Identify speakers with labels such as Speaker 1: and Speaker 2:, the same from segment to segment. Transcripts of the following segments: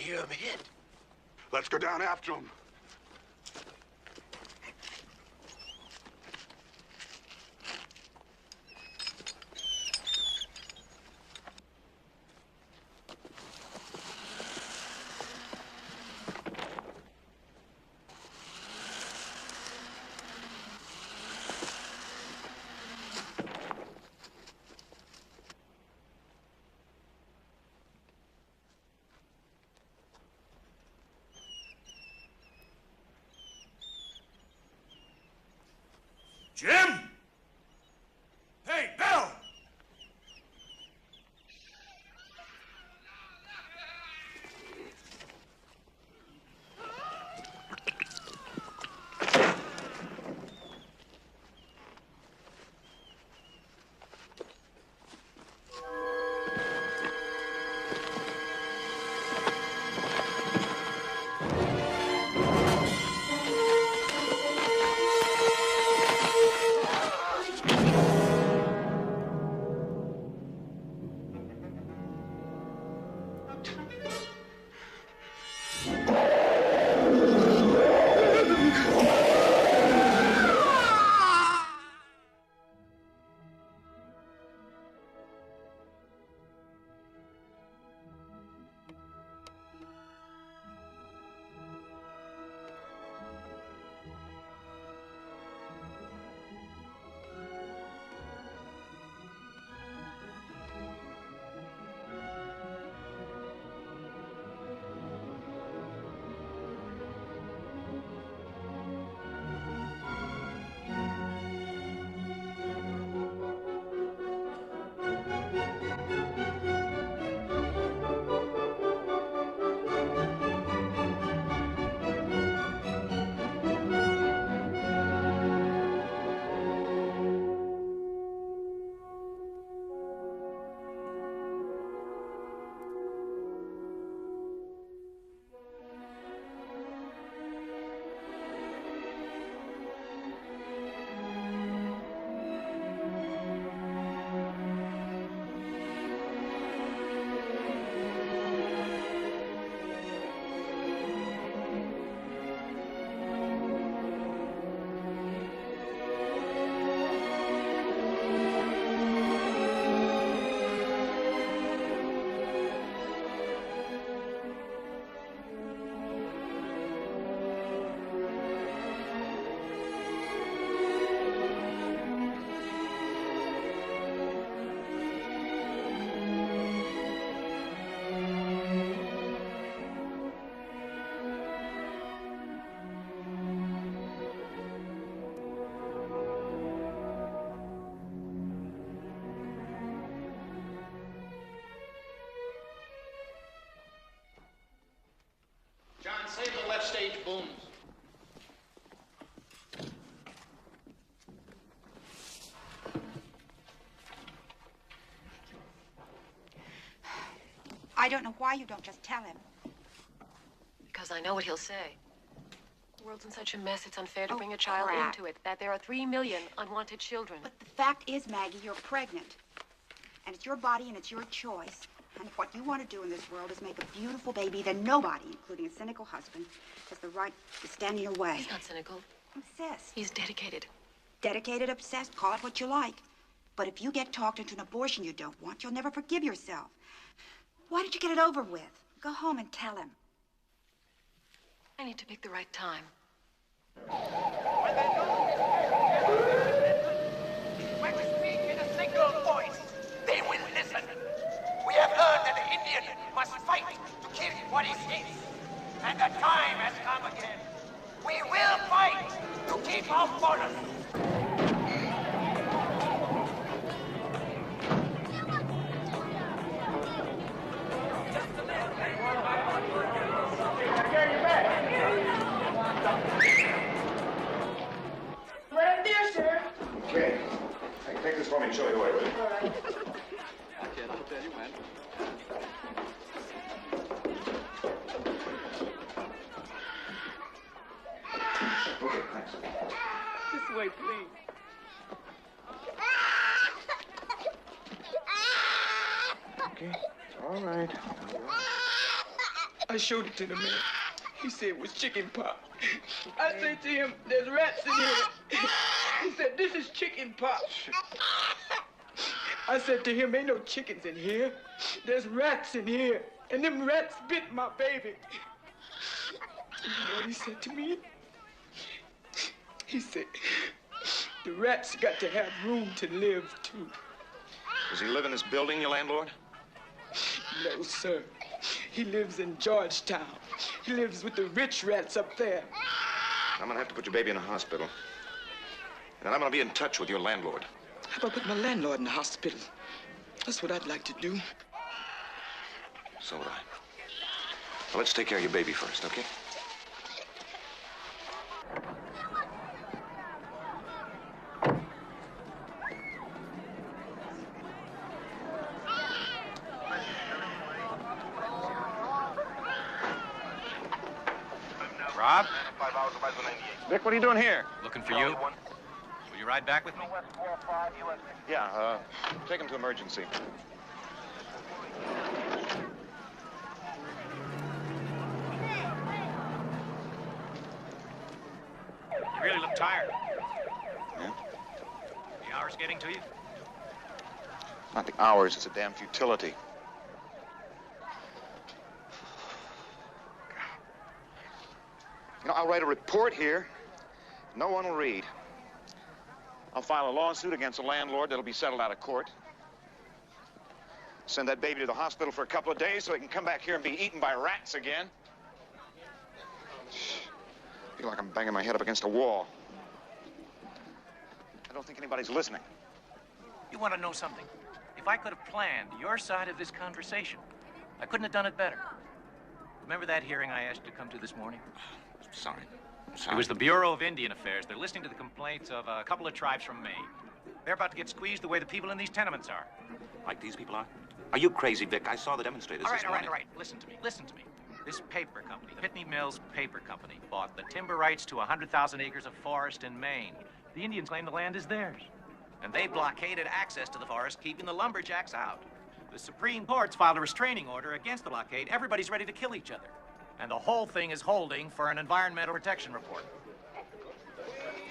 Speaker 1: hear him hit.
Speaker 2: Let's go down after him.
Speaker 1: Jim! Hey, Bill!
Speaker 3: Save the left stage booms.
Speaker 4: I don't know why you don't just tell him.
Speaker 5: Because I know what he'll say. The world's in such a mess, it's unfair to
Speaker 4: Oh,
Speaker 5: bring a child
Speaker 4: crap.
Speaker 5: into it. That there are 3 million unwanted children.
Speaker 4: But the fact is, Maggie, you're pregnant. And it's your body and it's your choice. And if what you want to do in this world is make a beautiful baby, then nobody, including a cynical husband, has the right to stand in your way.
Speaker 5: He's not cynical.
Speaker 4: Obsessed.
Speaker 5: He's dedicated.
Speaker 4: Dedicated, obsessed, call it what you like. But if you get talked into an abortion you don't want, you'll never forgive yourself. Why don't you get it over with? Go home and tell him.
Speaker 5: I need to pick the right time.
Speaker 1: When we speak in a single voice, they will listen. We have heard that the Indian must fight to kill what is his. And the time has come again. We will fight to keep our borders.
Speaker 6: Right there, sir.
Speaker 7: Okay. Hey, take this for me and show you away, will you?
Speaker 6: All right.
Speaker 8: Okay, I'll tell you when.
Speaker 7: Okay, thanks.
Speaker 8: This way, please.
Speaker 7: Okay, it's all right.
Speaker 6: I showed it to the man. He said it was chicken pox. I said to him, there's rats in here. He said, this is chicken pox. I said to him, ain't no chickens in here. There's rats in here. And them rats bit my baby. You know what he said to me? He said, the rats got to have room to live, too.
Speaker 7: Does he live in this building, your landlord?
Speaker 6: No, sir. He lives in Georgetown. He lives with the rich rats up there.
Speaker 7: I'm gonna have to put your baby in a hospital. And I'm gonna be in touch with your landlord.
Speaker 6: How about put my landlord in the hospital? That's what I'd like to do.
Speaker 7: So would I. Well, let's take care of your baby first, okay?
Speaker 9: Rob?
Speaker 7: Vic, what are you doing here?
Speaker 9: Looking for you. Will you ride back with me?
Speaker 7: Yeah, take him to emergency.
Speaker 9: You really look tired.
Speaker 7: Yeah?
Speaker 9: The hour's getting to you?
Speaker 7: Not the hours, it's a damn futility. You know, I'll write a report here. No one will read. I'll file a lawsuit against the landlord that'll be settled out of court. Send that baby to the hospital for a couple of days so he can come back here and be eaten by rats again. I feel like I'm banging my head up against a wall. I don't think anybody's listening.
Speaker 9: You want to know something? If I could have planned your side of this conversation, I couldn't have done it better. Remember that hearing I asked you to come to this morning?
Speaker 7: Sorry.
Speaker 9: It was the Bureau of Indian Affairs. They're listening to the complaints of a couple of tribes from Maine. They're about to get squeezed the way the people in these tenements are.
Speaker 10: Like these people are? Are you crazy, Vic? I saw the demonstrators
Speaker 9: All
Speaker 10: this morning.
Speaker 9: right. Listen to me. This paper company, the Pitney Mills Paper Company, bought the timber rights to 100,000 acres of forest in Maine. The Indians claim the land is theirs. And they blockaded access to the forest, keeping the lumberjacks out. The Supreme Court's filed a restraining order against the blockade. Everybody's ready to kill each other. And the whole thing is holding for an environmental protection report.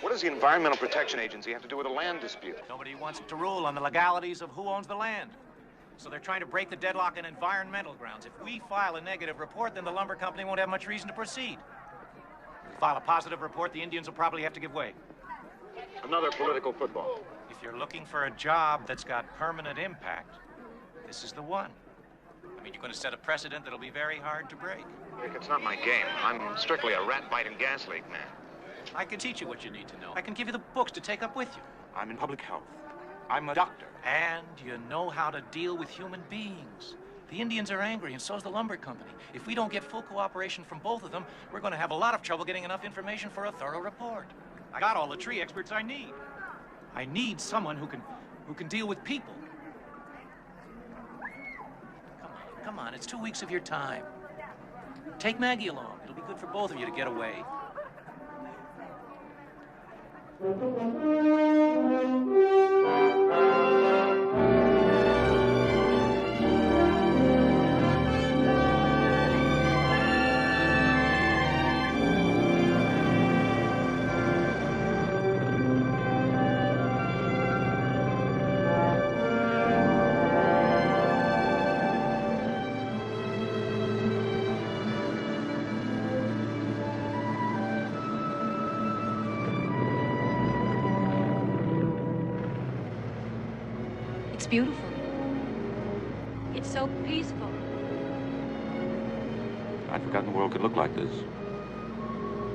Speaker 7: What does the Environmental Protection Agency have to do with a land dispute?
Speaker 9: Nobody wants to rule on the legalities of who owns the land. So they're trying to break the deadlock on environmental grounds. If we file a negative report, then the lumber company won't have much reason to proceed. If we file a positive report, the Indians will probably have to give way.
Speaker 7: Another political football.
Speaker 9: If you're looking for a job that's got permanent impact, this is the one. I mean, you're going to set a precedent that'll be very hard to break.
Speaker 7: Rick, it's not my game. I'm strictly a rat-biting gas leak man.
Speaker 9: I can teach you what you need to know. I can give you the books to take up with you.
Speaker 10: I'm in public health. I'm a doctor.
Speaker 9: And you know how to deal with human beings. The Indians are angry, and so's the lumber company. If we don't get full cooperation from both of them, we're going to have a lot of trouble getting enough information for a thorough report. I got all the tree experts I need. I need someone who can deal with people. Come on, it's 2 weeks of your time. Take Maggie along. It'll be good for both of you to get away.
Speaker 5: It's beautiful. It's so peaceful.
Speaker 10: I'd forgotten the world could look like this.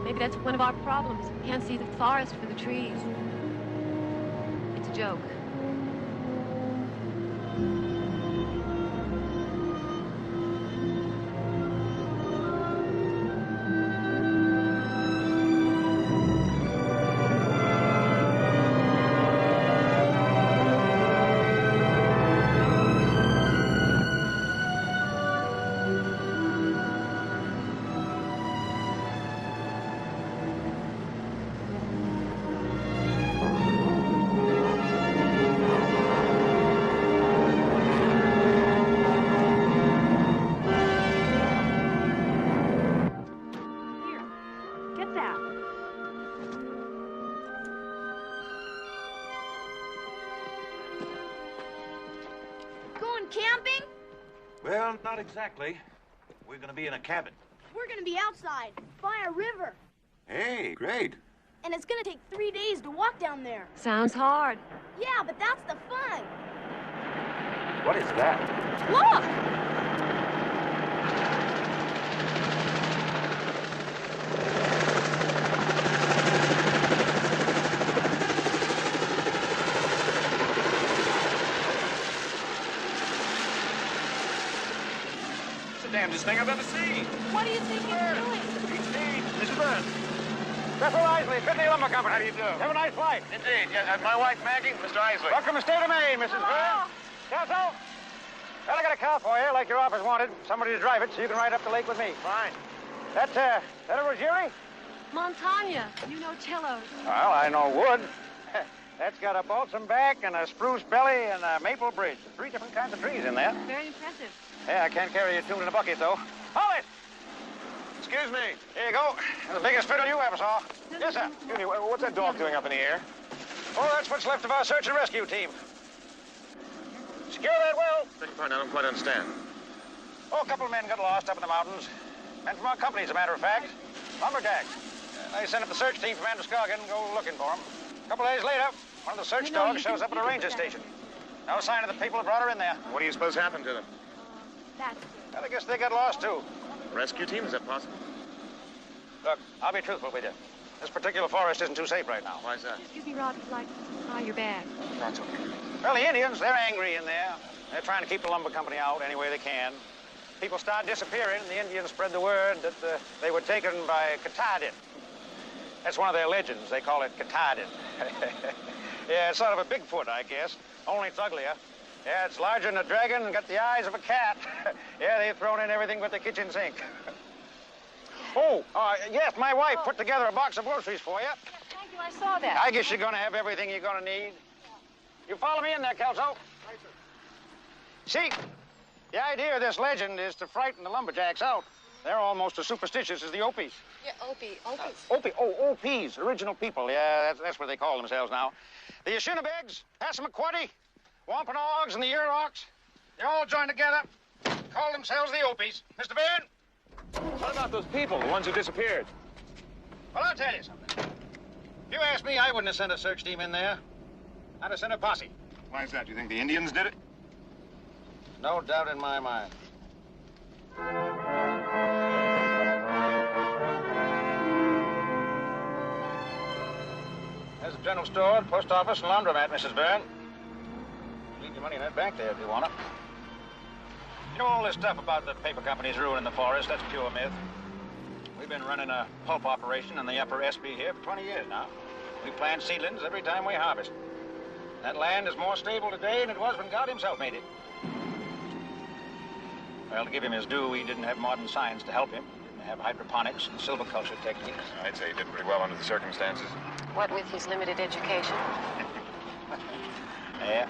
Speaker 5: Maybe that's one of our problems. We can't see the forest for the trees. It's a joke.
Speaker 11: camping?
Speaker 10: Well, not exactly. We're gonna be in a cabin.
Speaker 11: We're gonna be outside, by a river.
Speaker 10: Hey, great.
Speaker 11: And it's gonna take 3 days to walk down there.
Speaker 5: Sounds hard.
Speaker 11: Yeah, but that's the fun.
Speaker 10: What is that?
Speaker 5: Look!
Speaker 9: It's the damnedest thing I've ever seen.
Speaker 5: What do you think you're doing?
Speaker 7: Mrs. Burns. Cecil Isley, Pitney Lumber Company. How do you do? Have a nice flight. Indeed. Yeah, my wife, Maggie, Mr. Isley. Welcome to the state of Maine, Mrs. Burns. Council? Well, I got a car for you, like your office wanted. Somebody to drive it so you can ride up the lake with me. Fine. That a Ruggieri?
Speaker 5: Montagna. You know cellos.
Speaker 7: Well, I know wood. That's got a balsam back and a spruce belly and a maple bridge. 3 different kinds of trees in there.
Speaker 5: Very impressive.
Speaker 7: Yeah, I can't carry a tune in a bucket, though. Hold it! Excuse me. Here you go. The biggest fiddle you ever saw. Yes, sir. Excuse me, what's that dog doing up in the air? Oh, that's what's left of our search and rescue team. Secure that well. Beg your pardon, I don't quite understand. Oh, a couple of men got lost up in the mountains. Men from our company, as a matter of fact. Lumberjacks. They sent up the search team from Androscoggin and go looking for them. A couple of days later, one of the search dogs shows up at a ranger station. No sign of the people who brought her in there. What do you suppose happened to them? Well, I guess they got lost, too. Rescue team, is that possible? Look, I'll be truthful with you. This particular forest isn't too safe right now. Why is that?
Speaker 5: Excuse me, Rob, if you'd like to buy your bag.
Speaker 7: That's okay. Well, the Indians, they're angry in there. They're trying to keep the lumber company out any way they can. People start disappearing, and the Indians spread the word that they were taken by Katahdin. That's one of their legends. They call it Katahdin. Yeah, it's sort of a Bigfoot, I guess. Only it's uglier. Yeah, it's larger than a dragon and got the eyes of a cat. Yeah, they've thrown in everything but the kitchen sink. Oh, yes, my wife put together a box of groceries for you.
Speaker 5: Yes, thank you. I saw that.
Speaker 7: I guess you're going to have everything you're going to need. You follow me in there, Kelso. Right, sir. See, the idea of this legend is to frighten the lumberjacks out. They're almost as superstitious as the Opis.
Speaker 5: Yeah, Opie.
Speaker 7: Opie, oh, Opis, original people. Yeah, that's what they call themselves now. The Assiniboines, Passamaquoddy, Wampanoags, and the Yurok, they all joined together, call themselves the Opis. Mr. Baird?
Speaker 3: What about those people, the ones who disappeared?
Speaker 7: Well, I'll tell you something. If you ask me, I wouldn't have sent a search team in there. I'd have sent a posse.
Speaker 2: Why is that? You think the Indians did it?
Speaker 7: No doubt in my mind. There's a general store, post office, and laundromat, Mrs. Byrne. Leave your money in that bank there if you want it. You know, all this stuff about the paper companies ruining the forest, that's pure myth. We've been running a pulp operation in the upper SB here for 20 years now. We plant seedlings every time we harvest. That land is more stable today than it was when God himself made it. Well, to give him his due, he didn't have modern science to help him. He didn't have hydroponics and silviculture techniques.
Speaker 2: I'd say he did pretty well under the circumstances.
Speaker 5: What with his limited education?
Speaker 7: Yeah.